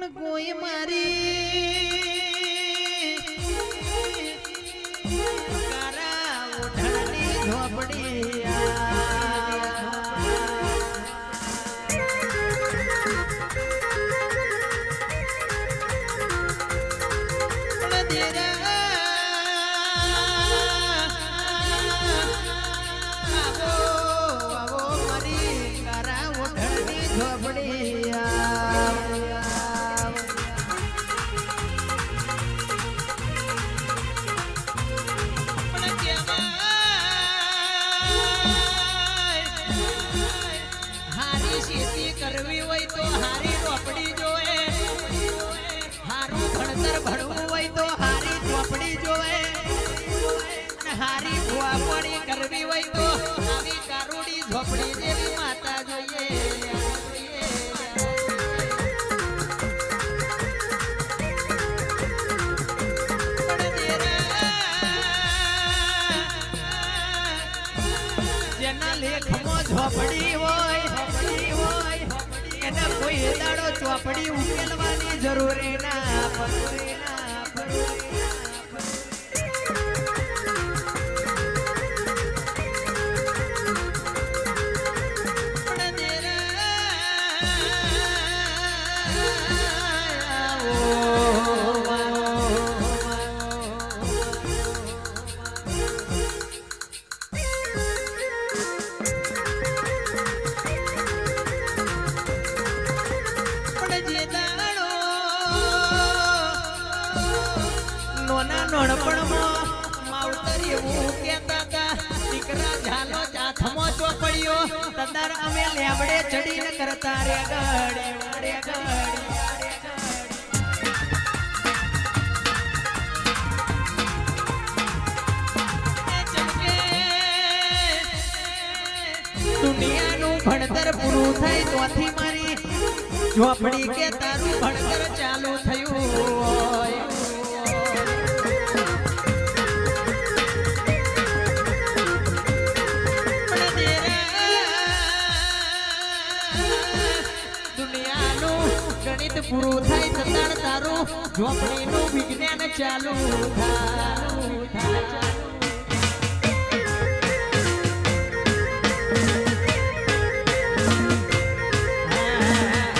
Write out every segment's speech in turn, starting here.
પણ કોઈ મારી કારા ઓઢાની ઝોપડી કરવી હોય તો હારી ચોપડી જોવે, હારું ભણતર ભણવું હોય તો હારી ચોપડી જોવે, હારી ભુવાપણી કરવી હોય તો આવી કારુડી ઝોપડી જેવી માતા જોઈએ. જેના લેખમાં ઝોપડી હોય કોઈ દાડો ચોપડી ઉકેલવાની જરૂરી ના પડે. નોનપણમાં માવતર એવું કહેતા હતા, દીકરા ઝાલો જાથમાં ચોપડ્યો તદાર અમે લેબડે ચડીને કરતા રે ગડી દુનિયાનું ભણતર પૂરું થાય તોથી મારી ઝોપડી કે તારું ભણતર ચાલુ થયું હોય. ગણિત પૂરું થાય છતાં તારું ઝોપડીનું વિજ્ઞાન ચાલુ થાય.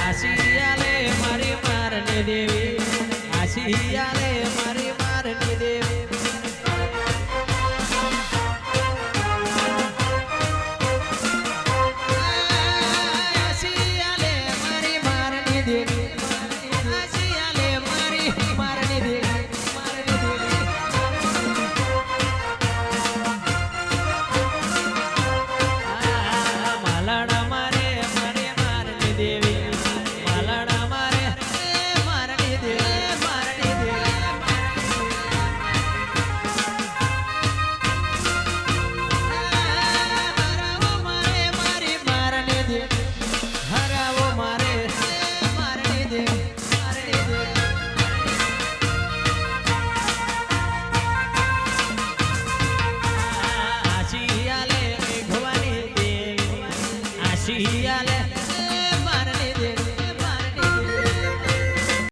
આશિયાલે મારી મારને દેવી, આશિયાલે